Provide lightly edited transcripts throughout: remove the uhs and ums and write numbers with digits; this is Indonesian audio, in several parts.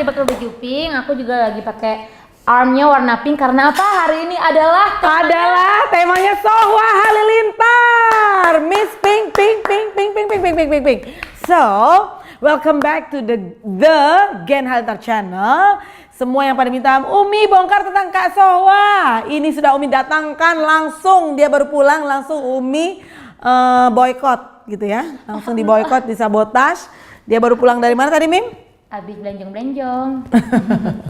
pakai baju pink, aku juga lagi pakai armnya warna pink karena apa? Hari ini adalah temanya Sohwa Halilintar. Miss Pink. So, welcome back to the Gen Halilintar channel. Semua yang pada minta Umi bongkar tentang Kak Sohwa. Ini sudah Umi datangkan langsung, dia baru pulang langsung Umi boykot gitu ya. Langsung diboykot, disabotaj. Dia baru pulang dari mana tadi, Mim? Habis belanjong-belanjong.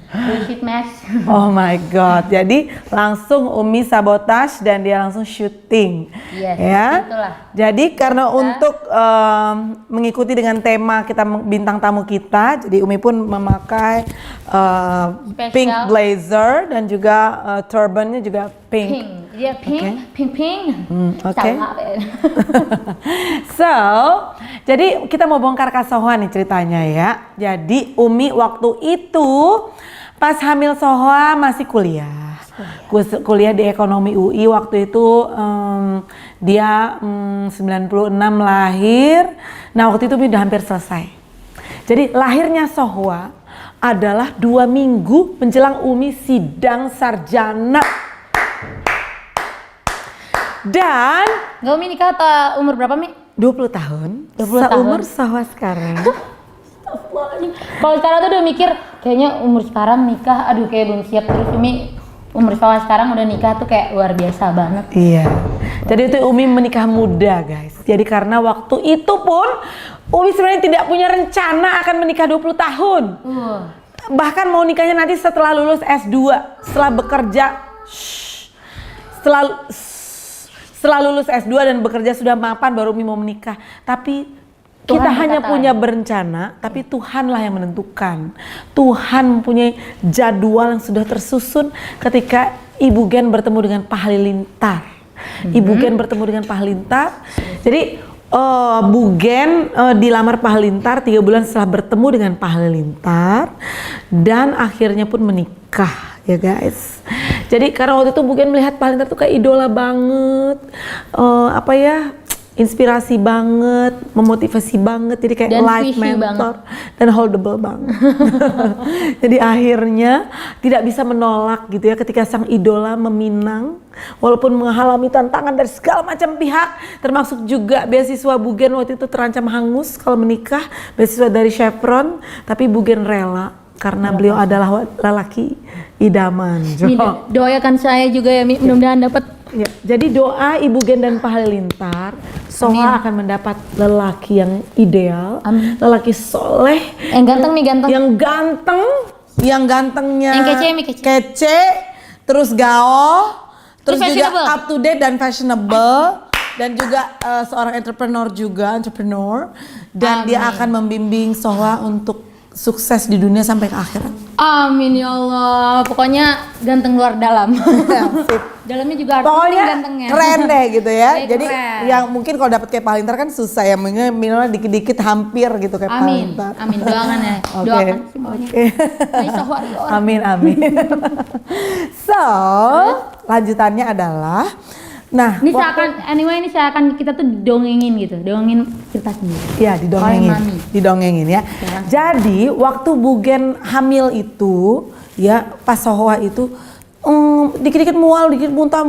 Bullshit mess. Oh my god. Jadi langsung Umi sabotaj dan dia langsung syuting. Yes, ya. itulah. Jadi karena untuk mengikuti dengan tema kita bintang tamu kita, jadi Umi pun memakai pink blazer dan juga turbannya juga pink. Iya, pink. Oke. So, jadi kita mau bongkar Kak Sohwa nih ceritanya ya. Jadi Umi waktu itu pas hamil Sohwa masih kuliah. Kuliah di Ekonomi UI waktu itu dia 96 lahir. Nah waktu itu udah hampir selesai. Jadi lahirnya Sohwa adalah 2 minggu menjelang Umi sidang sarjana. Dan Umi nikah umur berapa, Mi? 20 tahun. 20 seumur tahun. Sohwa sekarang. Kalau sekarang tuh udah mikir kayaknya umur sekarang nikah, aduh kayak belum siap. Terus Umi umur Sohwa sekarang udah nikah tuh kayak luar biasa banget. Iya. Jadi itu Umi menikah muda, guys. Jadi karena waktu itu pun Umi sebenarnya tidak punya rencana akan menikah 20 tahun. Bahkan mau nikahnya nanti setelah lulus S2, setelah bekerja. Setelah lulus S2 dan bekerja sudah mapan baru Umi mau menikah. Tapi Tuhan kita hanya berkata. punya berencana, tapi Tuhanlah yang menentukan. Tuhan mempunyai jadwal yang sudah tersusun ketika Ibu Gen bertemu dengan Pak Halilintar. Ibu Gen bertemu dengan Pak Halilintar. Jadi Bu Gen dilamar Pak Halilintar 3 bulan setelah bertemu dengan Pak Halilintar dan akhirnya pun menikah ya guys. Jadi karena waktu itu Bu Gen melihat Pak Halilintar tuh kayak idola banget, inspirasi banget, memotivasi banget, jadi kayak Dan life fishy mentor dan holdable banget. Jadi akhirnya tidak bisa menolak gitu ya ketika sang idola meminang, walaupun mengalami tantangan dari segala macam pihak, termasuk juga beasiswa Bu Gen waktu itu terancam hangus kalau menikah, beasiswa dari Chevron, tapi Bu Gen rela karena beliau adalah lelaki idaman. Doakan saya juga ya, Mi, mudah-mudahan dapat. Ya, jadi doa Ibu Gen dan Pak Halilintar, Sohwa akan mendapat lelaki yang ideal, lelaki soleh, Yang ganteng, Mi, ganteng. yang gantengnya Yang kece, Mi, kece, terus gaul, terus juga fashionable. up to date dan fashionable, dan juga seorang entrepreneur, dan dia akan membimbing Sohwa untuk sukses di dunia sampai ke akhirat. Amin ya Allah. Pokoknya ganteng luar dalam. Dalamnya juga harus Pokoknya gantengnya. keren deh gitu ya. Iya, Jadi keren. yang mungkin kalau dapat kayak Pak Halilintar kan susah ya, minimal dikit-dikit hampir gitu kayak Pak Amin. Halilintar. Amin, doakan ya. Oke. Doakan semuanya. Oke. Hai Sohwa Rior. Amin. So, lanjutannya adalah Ini seakan kita tuh dongengin gitu, dongengin cerita sendiri. ya didongengin ya. Jadi waktu Bu Gen hamil itu ya pas Sohwa itu dikit-dikit mual, dikit muntah,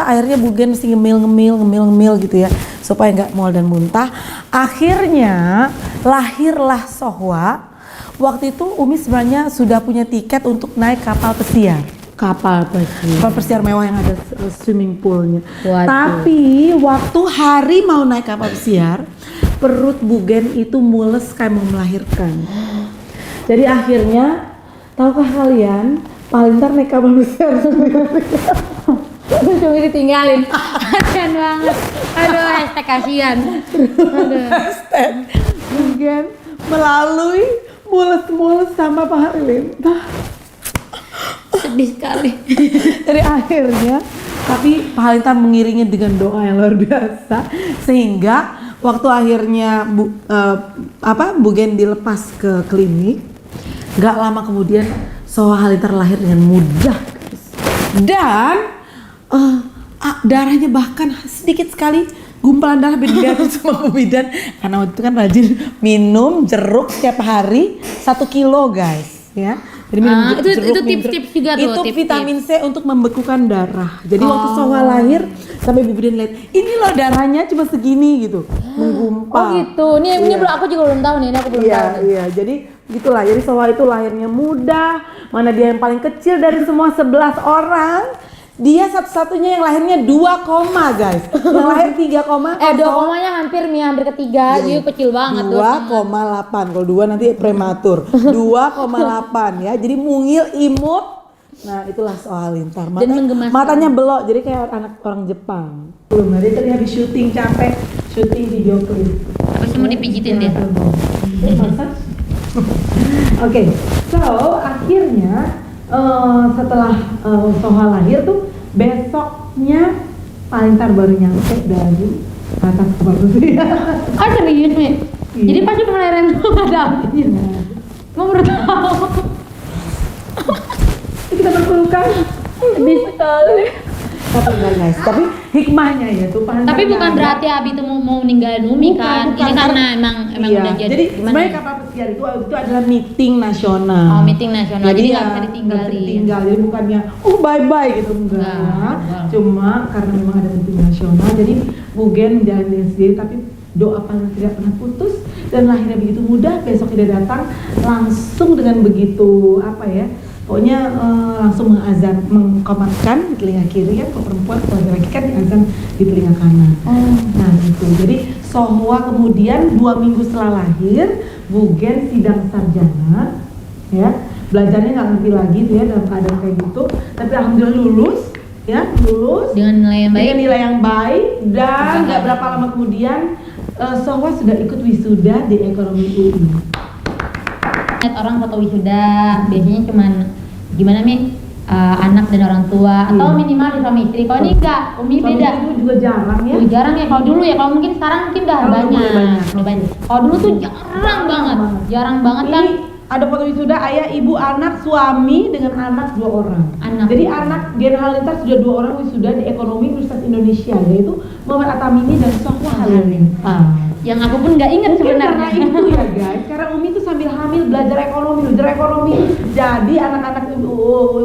akhirnya Bu Gen mesti ngemil gitu ya supaya nggak mual dan muntah. Akhirnya lahirlah Sohwa. Waktu itu Umi sebenarnya sudah punya tiket untuk naik kapal pesiar. Kapal pesiar mewah yang ada swimming poolnya. Tapi waktu hari mau naik kapal pesiar, perut Bu Gen itu mules kayak mau melahirkan. Jadi akhirnya, tahukah kalian, Pak Halilintar naik kapal pesiar sendiri. Cuma ditinggalin. Kasian banget. Aduh, hashtag kasian. Hashtag Bu Gen melalui mules sama Pak Halilintar. Sedih sekali. Jadi akhirnya, tapi Pak Halilintar mengiringi dengan doa yang luar biasa sehingga waktu akhirnya Bu Gen dilepas ke klinik, nggak lama kemudian Sohwa Halilintar lahir dengan mudah, dan darahnya bahkan sedikit sekali, gumpalan darah beda sama Bu Bidan karena waktu itu kan rajin minum jeruk setiap hari 1 kilo guys. ya. Jadi minum itu jeruk, minum tips-tips jeruk. juga tuh, Itu tips-tips. vitamin C untuk membekukan darah. Jadi waktu Sohwa lahir sampai Bu Buden lihat, ini loh darahnya cuma segini gitu, menggumpal. Oh gitu. Ini Iya. belum, aku juga belum tahu nih. Ini aku belum Iya, tahu. Nih. iya. Jadi gitulah. Jadi Sohwa itu lahirnya muda, mana dia yang paling kecil dari semua 11 orang. Dia satu-satunya yang lahirnya 2 koma, guys. Yang lahir 3 koma. 2 komanya hampir ketiga, jadi kecil banget. 2,8. Kalau 2 nanti prematur. 2,8 ya. Jadi mungil, imut. Nah, itulah soal Lintar. Dan menggemaskan. Matanya belok, jadi kayak anak orang Jepang. Belum, dia tadi habis syuting capek, syuting video klip. Habis mau dipijitin dia. Oke, so akhirnya setelah Sohwa lahir tuh besoknya Pak Lintar baru nyampe dari atas kapal pesiar. Ah serius nih? Iya. Jadi pasti pengelahiran tuh gak ada artinya. Mau baru tahu. Kita berpelukan. Sedih sekali. Tapi enggak guys, tapi hikmahnya ya tuh Pak Lintar. Tapi bukan nggak ada. berarti Abi tuh mau ninggalin Umi kan? Bukan, Ini karena emang iya. udah jadi. Jadi Gimana? sebenarnya kapal pesiar itu adalah meeting nasional. Oh, meeting nasional. Jadi nggak bisa nggak ditinggalin. bisa ditinggal. Jadi bukannya bye bye gitu enggak. Enggak. Cuma karena memang ada meeting nasional, jadi Bugen menjalani sendiri, tapi doa paling tidak pernah putus dan lahirnya begitu mudah. Besok dia datang langsung dengan begitu apa ya? Pokoknya langsung mengazan, mengkomatkan di telinga kiri ya, kalau perempuan, kalau laki-laki kan diazan di telinga kanan. Nah gitu. Jadi Sohwa kemudian 2 minggu setelah lahir, Bugen sidang sarjana, ya belajarnya nggak ngerti lagi tuh ya dalam keadaan kayak gitu. Tapi alhamdulillah lulus, ya lulus Dengan nilai yang baik. dengan nilai yang baik dan nggak berapa lama kemudian Sohwa sudah ikut wisuda di ekonomi UI. Lihat orang foto wisuda biasanya cuman gimana nih anak dan orang tua atau Iya. minimal di suami istri. Kalau ini enggak, Umi Kalau beda. itu juga jarang ya. Jarang ya. Kalau dulu ya, kalau mungkin sekarang mungkin udah Kalau dulu banyak. banyak. Udah banyak. Kalau dulu tuh jarang banget. Jarang banget kan. Ini ada foto wisuda ayah, ibu, anak, suami dengan anak 2 orang. Anak. Jadi anak Dian Halilintar sudah 2 orang wisuda di Ekonomi Universitas Indonesia, yaitu Muhammad Atamimi dan Sohwa Halilintar. Yang aku pun nggak ingat Mungkin sebenarnya. karena itu ya guys, karena Umi tuh sambil hamil belajar ekonomi. Jadi anak-anak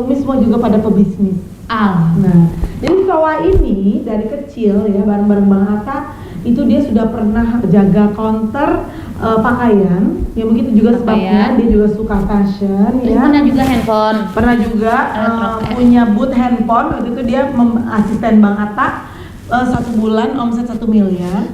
Umi semua juga pada pebisnis. Nah, jadi Sohwa ini dari kecil ya bareng-bareng Bang Atta itu dia sudah pernah jaga counter pakaian. Ya mungkin itu juga sebabnya Pakaian. dia juga suka fashion Terus ya. pernah juga handphone. Pernah juga punya booth handphone. Waktu itu dia asisten Bang Atta 1 bulan omset 1 miliar.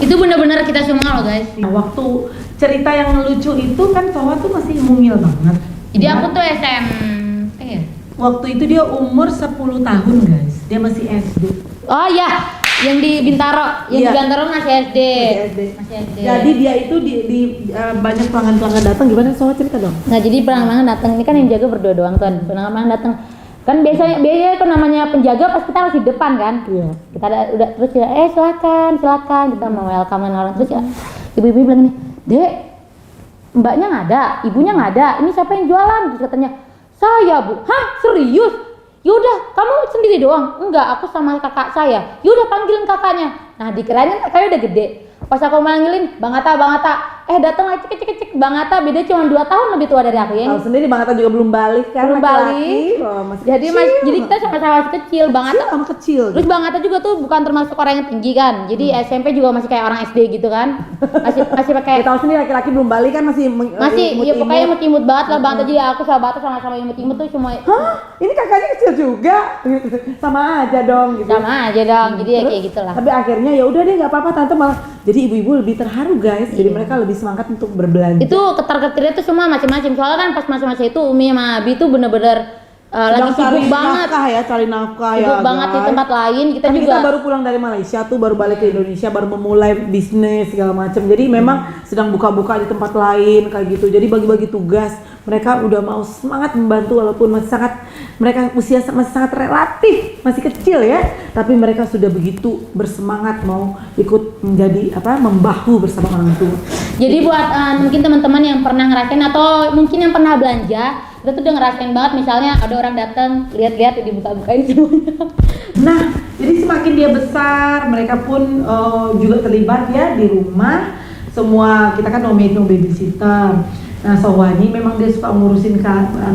Itu benar-benar kita semua loh guys. Nah, waktu cerita yang lucu itu kan Sohwa tuh masih mungil banget. Jadi Ya. aku tuh SMP ya. Waktu itu dia umur 10 tahun guys. Dia masih SD. Oh ya, yang di Bintaro, yang Iya. di Bintaro masih SD. Masih SD. Jadi dia itu di banyak pelanggan-pelanggan datang, gimana Sohwa cerita dong? Nah jadi pelanggan datang ini kan yang jaga berdua doang tuh. Pelanggan datang kan biasanya itu namanya penjaga pas kita masih depan kan. Iya. Kita udah terus ya, silakan kita mau welcome orang terus ya ibu-ibu bilang ini, Dek, mbaknya nggak ada, ibunya nggak ada, ini siapa yang jualan? Terus katanya, saya Bu. Hah, serius? Yaudah, kamu sendiri doang? Enggak, aku sama kakak saya. Yaudah, panggilin kakaknya. Nah, dikirain kakaknya udah gede. Pas aku manggilin, Bang Atta, datang lagi cek, Bang Atta beda cuma 2 tahun lebih tua dari aku ya. Tahu sendiri Bang Atta juga belum balik kan? Belum laki-laki. balik. Oh, masih Jadi kecil. jadi kita sama-sama masih kecil. Bang Atta sama kecil. Terus Bang Atta juga tuh bukan termasuk orang yang tinggi kan. Jadi SMP juga masih kayak orang SD gitu kan. Masih pakai Ya, tahu sendiri laki-laki belum balik kan masih ya pokoknya imut-imut banget lah Bang Atta. Jadi aku sama Bang Atta sama-sama imut-imut tuh semua Hah? Ini kakaknya kecil juga? Sama aja dong gitu. sama aja dong. Jadi ya Terus, kayak gitulah. Tapi akhirnya ya udah deh nggak apa-apa tante malah jadi ibu-ibu lebih terharu guys. Jadi mereka lebih semangat untuk berbelanja. Itu ketar-ketirnya tuh semua macam-macam. Soalnya kan pas masa-masa itu Umi sama Abi tuh bener-bener lagi sibuk banget. Cari nafkah ya. Sibuk banget di guys. tempat lain. Kita Kan juga kita baru pulang dari Malaysia tuh, baru balik ke Indonesia, baru memulai bisnis segala macam. Jadi memang sedang buka-buka di tempat lain kayak gitu. Jadi bagi-bagi tugas. Mereka udah mau semangat membantu walaupun mereka usia masih sangat relatif, masih kecil ya. Tapi mereka sudah begitu bersemangat mau ikut menjadi membahu bersama orang tua. Jadi buat mungkin teman-teman yang pernah ngerasain atau mungkin yang pernah belanja, kita tuh udah ngerasain banget misalnya ada orang datang, lihat-lihat dibuka-bukain semuanya. Nah, jadi semakin dia besar, mereka pun juga terlibat ya di rumah. Semua kita kan no maid no babysitter. Nah, Sohwa ini memang dia suka ngurusin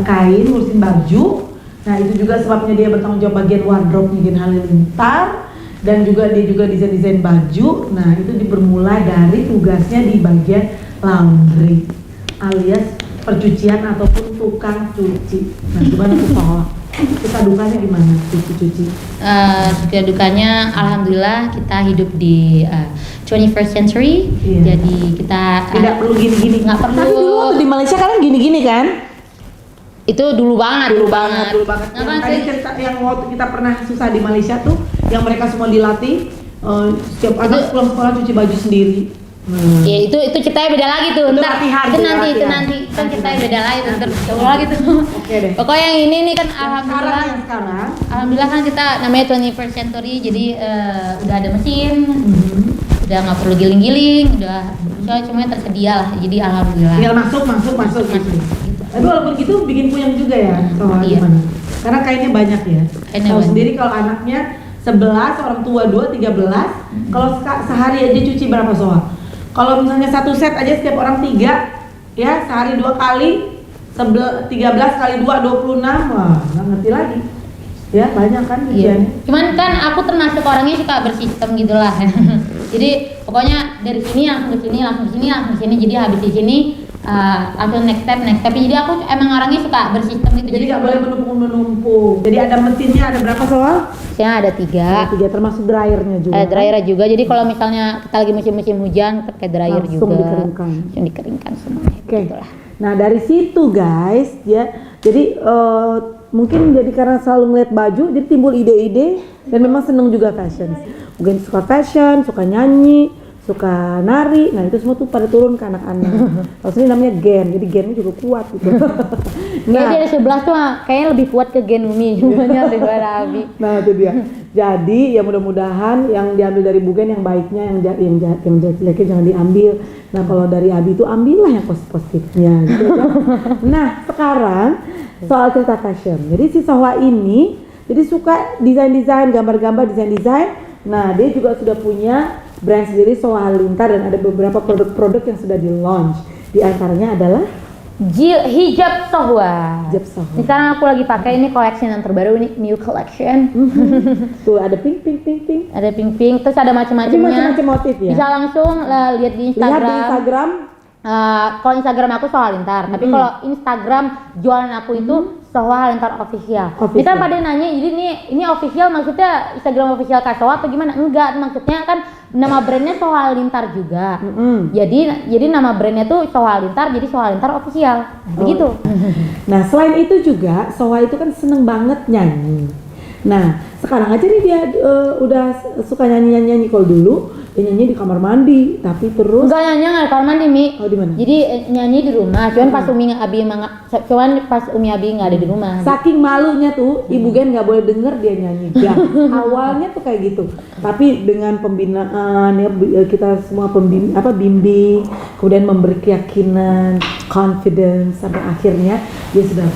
kain, ngurusin baju. Nah, itu juga sebabnya dia bertanggung jawab bagian wardrobe Gen Halilintar, dan juga dia juga desain-desain baju. Nah, itu bermula dari tugasnya di bagian laundry alias percucian ataupun tukang cuci. Nah, gimana tuh Sohwa? Suka dukanya gimana cuci-cuci? Suka dukanya alhamdulillah kita hidup di 21st century. Iya. Jadi kita Tidak perlu gini-gini. nggak perlu. Tapi dulu waktu di Malaysia kan gini-gini kan? Itu dulu banget. Dulu banget. Nah, Yang kan tadi cerita yang waktu kita pernah susah di Malaysia tuh, yang mereka semua dilatih setiap anak pulang sekolah cuci baju sendiri. Ya itu ceritanya beda lagi tuh. Itu Ntar latihan, itu tuh, nanti latihan. kan ceritanya beda lagi tuh. Ntar jauh lagi tuh. Oke deh. Pokoknya yang ini nih kan Yang sekarang alhamdulillah kan kita namanya 21st century, jadi udah ada mesin, udah nggak perlu giling-giling, udah semuanya tersedia lah. Jadi alhamdulillah. tinggal masuk gitu. Tapi walaupun gitu bikin puyeng juga ya, Sohwa Iya. gimana? Karena kainnya banyak ya. Kainnya Tahu banyak. sendiri kalau anaknya 11, orang tua 2, 13. Kalau sehari aja cuci berapa Sohwa? Kalau misalnya satu set aja setiap orang 3, ya sehari 2 kali, 13 kali 2, 26. Wah, nggak ngerti lagi. Ya banyak kan Iya. cuciannya. Cuman kan aku termasuk orangnya suka bersistem gitulah. Jadi pokoknya dari sini langsung ke sini, langsung ke sini, langsung ke sini. Jadi habis di sini langsung next step. Jadi aku emang orangnya suka bersistem gitu. Jadi nggak boleh menumpuk. Jadi ada mesinnya, ada berapa Sohwa? Saya ada 3. 3, termasuk dryernya juga. Ada dryer juga. Jadi kalau misalnya kita lagi musim-musim hujan pakai dryer Langsung juga. dikeringkan. Langsung dikeringkan semuanya. Oke. Gitulah. Nah dari situ guys, ya, jadi mungkin jadi karena selalu ngeliat baju, jadi timbul ide-ide dan memang seneng juga fashion. Mungkin suka fashion, suka nyanyi, suka nari. Nah itu semua tuh pada turun ke anak-anak. Kalau sini namanya gen, jadi gennya juga kuat gitu. Kayaknya dari 11 tuh kayaknya lebih kuat ke gen Umi semuanya daripada Abi. Nah itu dia. Jadi ya mudah-mudahan yang diambil dari Bugen yang baiknya, yang jeleknya jangan diambil. Nah kalau dari Abi itu ambillah yang positifnya. Gitu ya. Nah sekarang soal cerita fashion. Jadi si Sohwa ini jadi suka desain-desain, gambar-gambar, desain-desain. Nah dia juga sudah punya brand sendiri Sohwa Halilintar dan ada beberapa produk-produk yang sudah di launch. Di antaranya adalah Hijab Sohwa. hijab Sohwa. Ini sekarang aku lagi pakai ini collection yang terbaru, ini new collection. Tuh ada pink. Ada pink, terus ada Jadi macam-macamnya. macam-macam motif ya. Bisa langsung lihat di Lihat Instagram. di Instagram. Kalau Instagram aku Sohwa Halilintar, tapi kalau Instagram jualan aku itu Sohwa Halilintar official. Ini kan pada nanya, jadi ini official maksudnya Instagram official Kak Sohwa atau gimana? Enggak, maksudnya kan nama brandnya Sohwa Halilintar juga. Jadi nama brandnya tuh Sohwa Halilintar, jadi Sohwa Halilintar official. Begitu. Nah selain itu juga Sohwa itu kan seneng banget nyanyi. Nah sekarang aja nih dia udah suka nyanyi. Kalau dulu dia nyanyi di kamar mandi, tapi terus Enggak nyanyi nggak di kamar mandi, Mi. Oh, di mana? Jadi nyanyi di rumah, cuman pas Umi Abi nggak ada di rumah. saking malunya tuh Ibu Gen nggak boleh denger dia nyanyi. Ya, awalnya tuh kayak gitu. Tapi dengan pembinaan ya kita semua bimbing, kemudian memberi keyakinan, confidence, sampai akhirnya dia sudah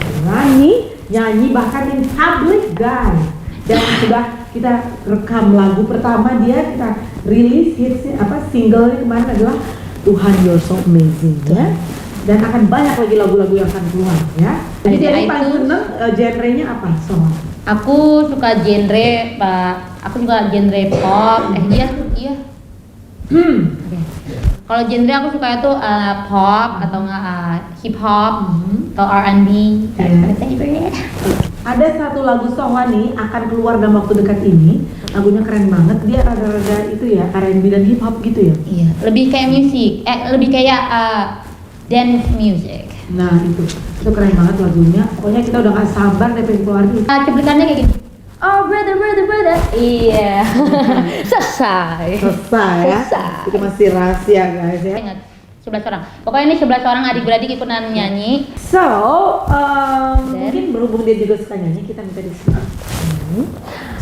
nyanyi bahkan in public guys. Dan sudah kita rekam lagu pertama dia, kita rilis hitsnya singlenya kemarin adalah Tuhan You're So Amazing ya. Dan akan banyak lagi lagu-lagu yang akan keluar ya. Jadi dia paling seneng genrenya apa Sohwa? Aku suka genre pop. Iya. Kalau genre aku suka itu pop atau hip hop atau R&B. Ada satu lagu Sohwa nih akan keluar dalam waktu dekat ini. Lagunya keren banget. Dia rada-rada itu ya R&B dan hip hop gitu ya. Iya, lebih kayak musik. Lebih kayak dance music. Nah itu keren banget lagunya. Pokoknya kita udah gak sabar deh pengen keluar nih. Cuplikannya kayak gini. Oh brother. Iya. Selesai Ya. Itu masih rahasia guys ya. Ingat 11 orang. Pokoknya ini 11 orang adik-beradik ikutan nyanyi. So, mungkin berhubung dia juga suka nyanyi, kita minta di sini.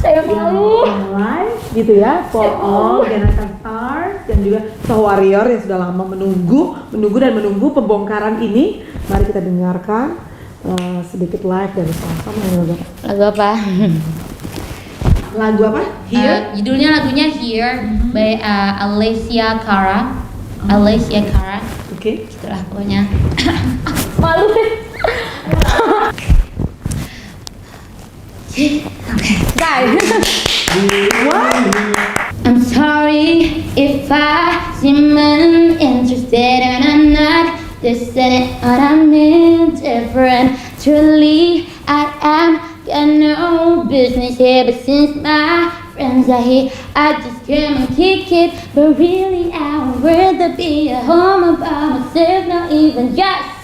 Saya malu. Mulai gitu ya, for all Genatan Stars dan juga Sohwa Warrior yang sudah lama menunggu pembongkaran ini. Mari kita dengarkan sedikit live dari sama Lagu apa? Lagu apa? Here. Judulnya lagunya Here by Alessia Cara. Alicia Cara. Oke. Itulah pokoknya. Malu deh. Guys. I'm sorry if I seem uninterested and I'm not listening, but I'm indifferent. Truly, I am got no business here, but since my friends are here, I just come and kick it. But really, I would rather be at home by myself, not even just.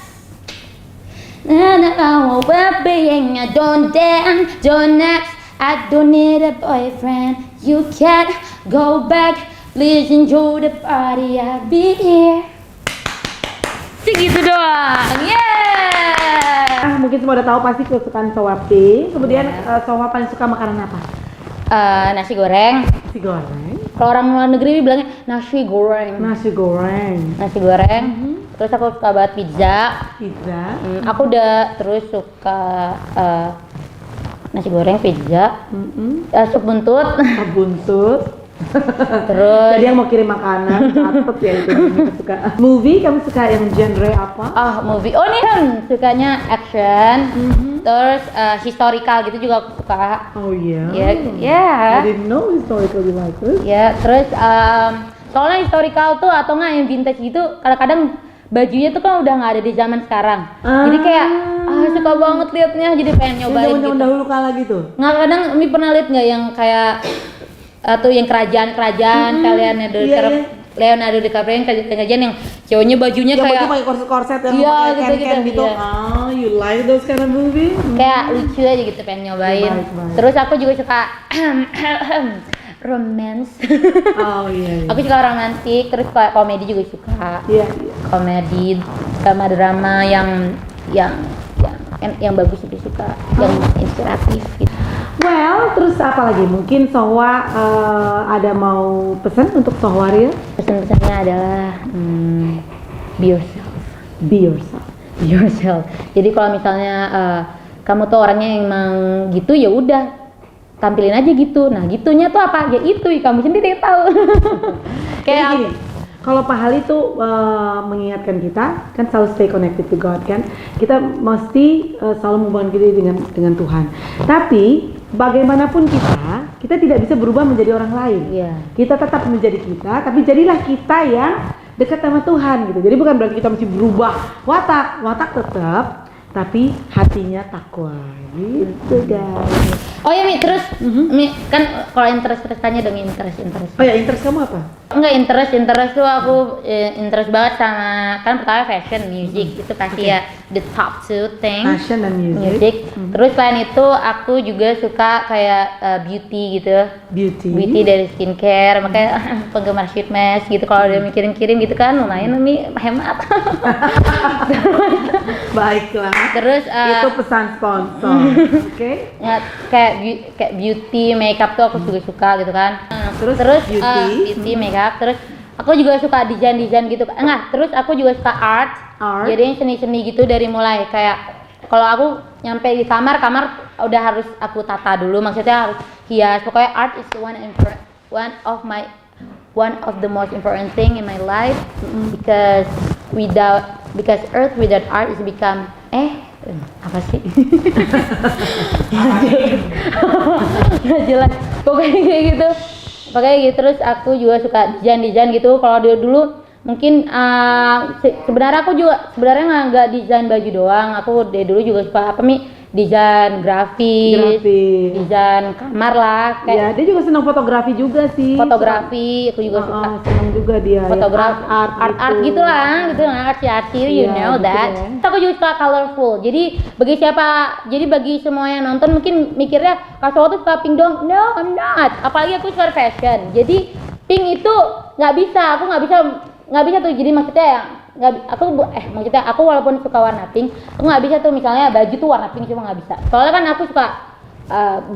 And our well-being, I don't dance, don't ask, I don't need a boyfriend. You can't go back, please enjoy the party, I'll be here. Segitu doang, yeah. Mungkin semua udah tahu pasti kesukaan Sohwa Pink. Kemudian Sohwa paling suka makanan apa? Nasi goreng. Nasi goreng. Kalau orang luar negeri bilangnya nasi goreng. Nasi goreng. Nasi goreng. Terus aku suka banget pizza. Pizza. Aku udah terus suka nasi goreng, pizza, sup buntut. Sup buntut. Terus. Jadi yang mau kirim makanan, catet ya itu. Suka. Movie kamu suka yang genre apa? Movie. Oh nih kan sukanya action. Terus historical gitu juga aku suka. Oh iya. Yeah. I didn't know historical you like it. Ya, terus soalnya historical tuh atau nggak yang vintage gitu, kadang-kadang bajunya tuh kan udah nggak ada di zaman sekarang. Jadi kayak suka banget liatnya, jadi pengen nyobain gitu. Zaman dahulu kala gitu. Nggak, kadang Umi pernah lihat nggak yang kayak tuh yang kerajaan kalian Leonardo DiCaprio yang kerajaan yang cowoknya bajunya yang kayak baju pakai korset-korset yang iya, pakai ken gitu. Iya. You like those kind of movie? Kayak lucu aja gitu, pengen nyobain. Baik. Terus aku juga suka romance. Oh iya. Aku suka romantis, terus kayak komedi juga suka. Iya. Komedi sama drama yang bagus juga suka, yang inspiratif gitu. Well, terus apa lagi? Mungkin Sohwa ada mau pesan untuk Sohwa Ria? Pesan-pesannya adalah be yourself. Be yourself. Be yourself. Jadi kalau misalnya kamu tuh orangnya emang gitu, ya udah tampilin aja gitu. Nah, gitunya tuh apa? Ya itu, kamu sendiri yang tahu. Kayak gini. Kalau Pak Hali tuh mengingatkan kita kan selalu stay connected to God kan, kita mesti selalu menghubungkan diri dengan Tuhan. Tapi bagaimanapun kita tidak bisa berubah menjadi orang lain. Iya. Kita tetap menjadi kita, tapi jadilah kita yang dekat sama Tuhan gitu. Jadi bukan berarti kita mesti berubah watak tetap, tapi hatinya takwa gitu guys. Oh ya Mi, terus Mi kan kalau interest tanya dong interest. Oh ya, interest kamu apa? Enggak, interest tuh aku interest banget sama, kan pertama fashion, music itu pasti ya the top two things. Fashion dan music. Terus selain itu aku juga suka kayak beauty gitu. Beauty dari skincare, makanya penggemar sheet mask gitu. Kalau udah mikirin gitu kan lumayan Mi hemat. Baiklah. Terus itu pesan sponsor. Oke. Ya, kayak beauty, makeup tuh aku juga suka gitu kan. Terus beauty, makeup. Terus aku juga suka desain gitu. Terus aku juga suka art. Jadi yang seni gitu dari mulai kayak kalau aku nyampe di kamar udah harus aku tata dulu, maksudnya harus hias. Pokoknya art is one of the most important thing in my life because earth without art is become apa sih? Nggak jelas. Pokoknya kayak gitu. Terus aku juga suka desain gitu. Kalau dulu mungkin sebenarnya aku juga nggak desain baju doang. Aku dari dulu juga suka desain grafis, desain kamar lah. Ya, dia juga senang fotografi juga sih. Fotografi, aku juga suka. Senang juga dia. Fotografi, art gitu lah, artsy, you know that. Gitu. Aku juga suka colorful. Jadi bagi semua yang nonton mungkin mikirnya Kak Sohwa tuh suka pink dong. No, I'm not. Apalagi aku suka fashion. Jadi pink itu nggak bisa tuh. Jadi maksudnya maksudnya aku walaupun suka warna pink, aku nggak bisa tuh misalnya baju tuh warna pink, cuma nggak bisa. Soalnya kan aku suka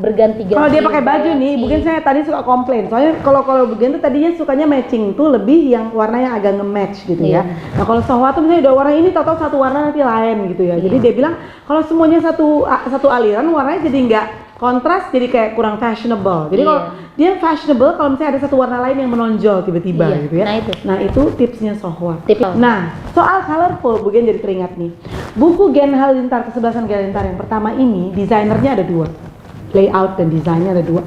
berganti-ganti. Kalau dia pakai baju nih, mungkin saya tadi suka komplain. Soalnya kalau begini tuh tadinya sukanya matching tuh lebih yang warnanya agak nge-match gitu ya. Nah kalau Sohwa tuh misalnya udah warna ini tahu satu warna nanti lain gitu ya. Jadi dia bilang kalau semuanya satu aliran warnanya jadi nggak kontras jadi kayak kurang fashionable. Jadi kalau dia fashionable, kalau misalnya ada satu warna lain yang menonjol tiba-tiba gitu ya. Nah itu tipsnya Sohwa. Nah soal colorful, Bugen jadi teringat nih. Buku Gen Halilintar Kesebelasan Gen Halilintar yang pertama ini desainernya ada 2, layout dan desainnya ada 2.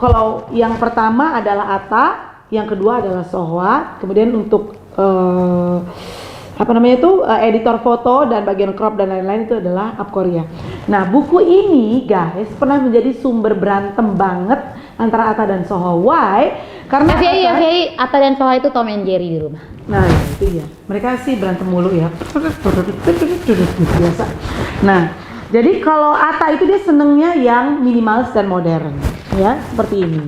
Kalau yang pertama adalah Atta, yang kedua adalah Sohwa. Kemudian untuk editor foto dan bagian crop dan lain-lain itu adalah Apkoria. Nah buku ini guys pernah menjadi sumber berantem banget antara Atta dan Sohwa. Why? Karena Atta dan Sohwa itu Tom and Jerry di rumah. Nah itu ya, mereka sih berantem mulu ya, biasa. Nah jadi kalau Atta itu dia senengnya yang minimalis dan modern ya, seperti ini.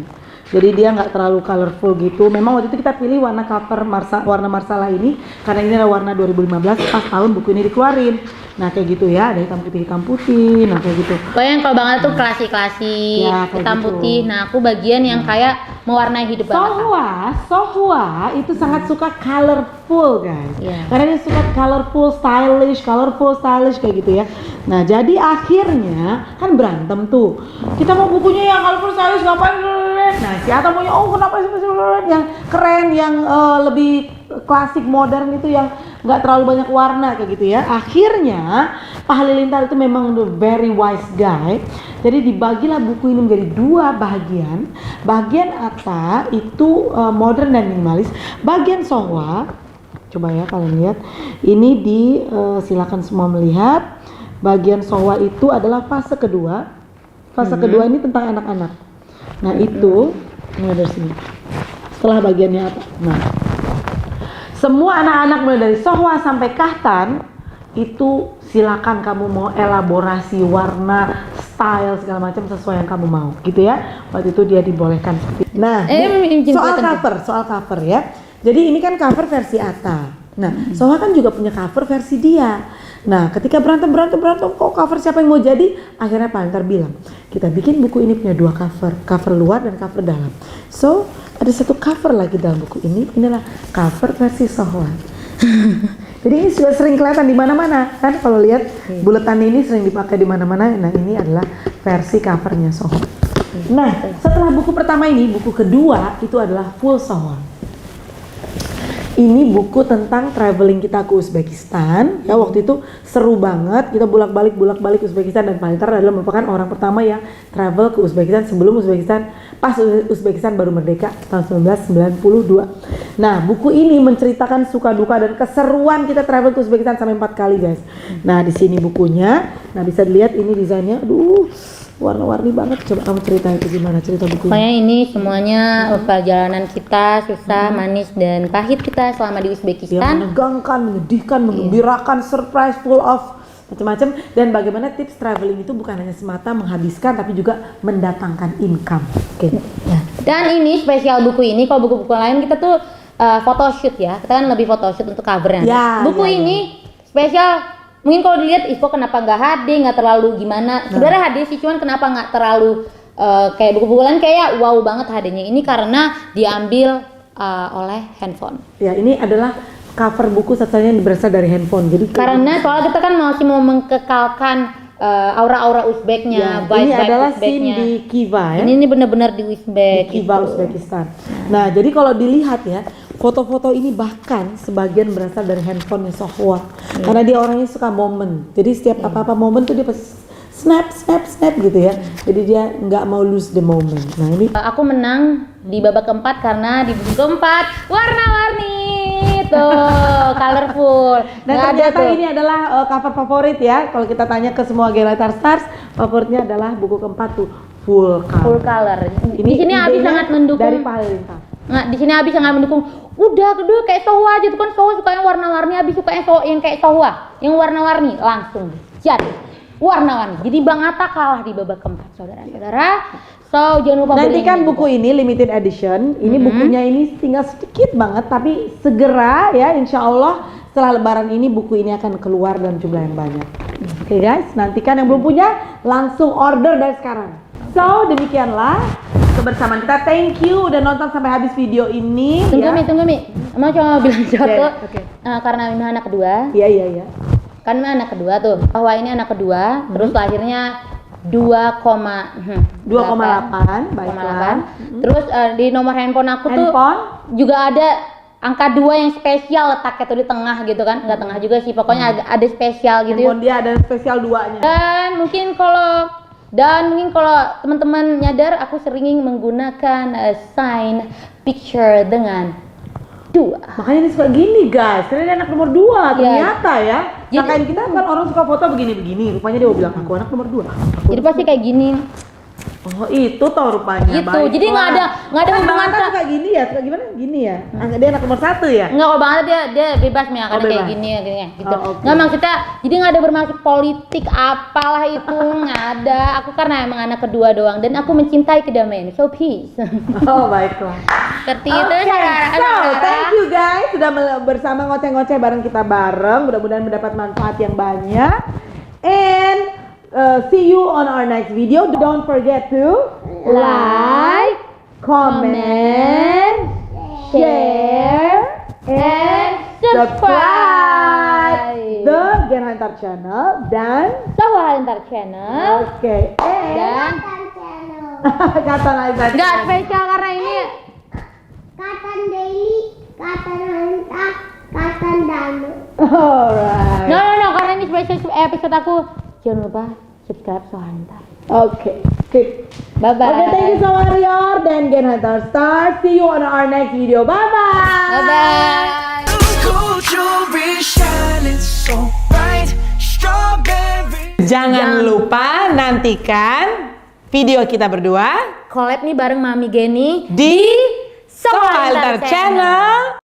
Jadi dia nggak terlalu colorful gitu. Memang waktu itu kita pilih warna cover warna marsala ini karena ini adalah warna 2015 pas tahun buku ini dikeluarin. Nah kayak gitu ya, ada hitam putih, nah kayak gitu. Yang kalau banget tuh klasik-klasik, ya, hitam gitu. Putih. Nah aku bagian yang kayak mewarnai hidup banget. Sohwa itu sangat suka colorful guys. Karena dia suka colorful, stylish kayak gitu ya. Nah jadi akhirnya kan berantem tuh. Kita mau bukunya yang colorful, stylish, ngapain? Nah si Atta maunya kenapa sih yang keren, yang lebih klasik modern itu yang nggak terlalu banyak warna kayak gitu ya. Akhirnya Pak Halilintar itu memang the very wise guy. Jadi dibagilah buku ini menjadi 2 bagian. Bagian Atta itu modern dan minimalis. Bagian Sohwa, coba ya kalian lihat. Ini silakan semua melihat. Bagian Sohwa itu adalah fase kedua. Fase kedua ini tentang anak-anak. Nah itu mulai dari sini. Setelah bagiannya Atta. Nah semua anak-anak mulai dari Sohwa sampai Kahtan itu silakan kamu mau elaborasi warna, style segala macam sesuai yang kamu mau, gitu ya. Waktu itu dia dibolehkan seperti. Nah, soal cover ya. Jadi ini kan cover versi Atta. Nah, Sohwa kan juga punya cover versi dia. Nah, ketika berantem kok cover siapa yang mau jadi? Akhirnya Pak Halilintar bilang, kita bikin buku ini punya 2 cover luar dan cover dalam. So, ada satu cover lagi dalam buku ini, inilah cover versi Sohwa. Jadi ini sudah sering kelihatan di mana-mana kan, kalau lihat buletan ini sering dipakai di mana-mana. Nah, ini adalah versi covernya Sohwa. Nah, setelah buku pertama ini, buku kedua itu adalah full Sohwa. Ini buku tentang traveling kita ke Uzbekistan. Ya waktu itu seru banget. Kita bolak-balik Uzbekistan dan Pak Halilintar adalah merupakan orang pertama yang travel ke Uzbekistan sebelum pas Uzbekistan baru merdeka tahun 1992. Nah, buku ini menceritakan suka duka dan keseruan kita travel ke Uzbekistan sampai 4 kali, guys. Nah, di sini bukunya. Nah, bisa dilihat ini desainnya. Aduh, warna-warni banget. Coba kamu cerita itu gimana cerita bukunya? Pokoknya ini semuanya perjalanan kita susah, manis dan pahit kita selama di Uzbekistan. Ya, menegangkan, menyedihkan, menggembirakan, surprise, full of macam-macam. Dan bagaimana tips traveling itu bukan hanya semata menghabiskan tapi juga mendatangkan income. Oke. Ya. Dan ini spesial buku ini, kalau buku-buku lain kita tuh photoshoot ya. Kita kan lebih photoshoot untuk covernya. Ya, buku ini spesial. Mungkin kalau dilihat Ivo kenapa nggak HD, nggak terlalu gimana. Sebenarnya HD sih, cuman kenapa nggak terlalu kayak buku-buku lain kayak wow banget HD-nya. Ini karena diambil oleh handphone. Ya, ini adalah cover buku satunya yang berasal dari handphone. Jadi karena soalnya kita kan masih mau mengkekalkan aura-aura Uzbeknya, ya, ini adalah scene di Khiva ya. Ini benar-benar di Uzbek. Di Khiva, Uzbekistan. Nah, jadi kalau dilihat ya, foto-foto ini bahkan sebagian berasal dari handphonenya Sohwa. Karena dia orangnya suka momen. Jadi setiap apa-apa momen tuh dia pasti snap gitu ya. Jadi dia nggak mau lose the moment. Nah, ini aku menang di babak keempat karena di buku keempat warna-warni tuh, colorful. Dan ternyata ini adalah cover favorit ya. Kalau kita tanya ke semua Gen Halilintar Stars, favoritnya adalah buku keempat tuh full color. Ini di sini Abi sangat mendukung dari Pak Halilintar. Nah, di sini Abi sangat mendukung. Udah kedua kayak Sohwa aja tuh kan, Sohwa suka yang warna-warni, Abi suka yang kayak Sohwa, yang warna-warni langsung. Jadi warna-warni. Jadi Bang Atta kalah di babak keempat, saudara-saudara. So jangan lupa nantikan buku ini limited edition. Ini bukunya ini tinggal sedikit banget, tapi segera ya, insya Allah setelah Lebaran ini buku ini akan keluar dalam jumlah yang banyak. Oke guys, nantikan yang belum punya langsung order dari sekarang. So demikianlah kebersamaan kita. Thank you udah nonton sampai habis video ini. Tunggu Mi. Mau cuma bilang satu. Karena ini anak kedua. Iya. Kan ini anak kedua tuh. Bahwa ini anak kedua, terus lahirnya 2,8, baiklah. Terus di nomor handphone aku tuh juga ada angka 2 yang spesial letaknya tuh di tengah gitu kan. Enggak tengah juga sih, pokoknya ada spesial gitu. Handphone dia ada spesial 2-nya. Dan mungkin kalau teman-teman nyadar, aku sering menggunakan sign picture dengan 2. Makanya ini suka gini guys, karena dia anak nomor 2 ternyata ya. Kakak kita kan orang suka foto begini-begini, rupanya dia mau bilang aku anak nomor 2. Jadi pasti kayak gini. Oh itu toh rupanya. Gitu. Jadi nggak ada hubungan kayak gini ya, kayak gimana? Gini ya. Dia anak nomor 1 ya? Enggak, kalau banget dia bebas nih karena kayak gini ya gitu. Nggak maksudnya, jadi nggak ada bermaksud politik apalah itu, nggak ada. Aku karena emang anak kedua doang dan aku mencintai kedamaian. So peace. Oh baiklah. Seperti itu saudara. So thank you guys sudah bersama ngoceh-ngoceh bareng kita bareng. Mudah-mudahan mendapat manfaat yang banyak. And see you on our next video. Don't forget to like, comment, share, and subscribe the Gen Hunter channel dan Sahwa Hunter channel. Oke. Dan Kata Hunter. nggak spesial karena ini Katan Daily, Katan Hanta, Katan Danu. Alright. no karena ini spesial episode aku. Jangan lupa subscribe Sahwa Hunter. Okay. Keep. Bye bye. Okay, thank you so much, Warrior. Then Gen Hunter Star. See you on our next video. Bye bye. Bye bye. Gold jewelry shining so bright, strawberry. Jangan lupa nantikan video kita berdua Collab nih bareng Mami Geni di Sahwa Hunter Channel.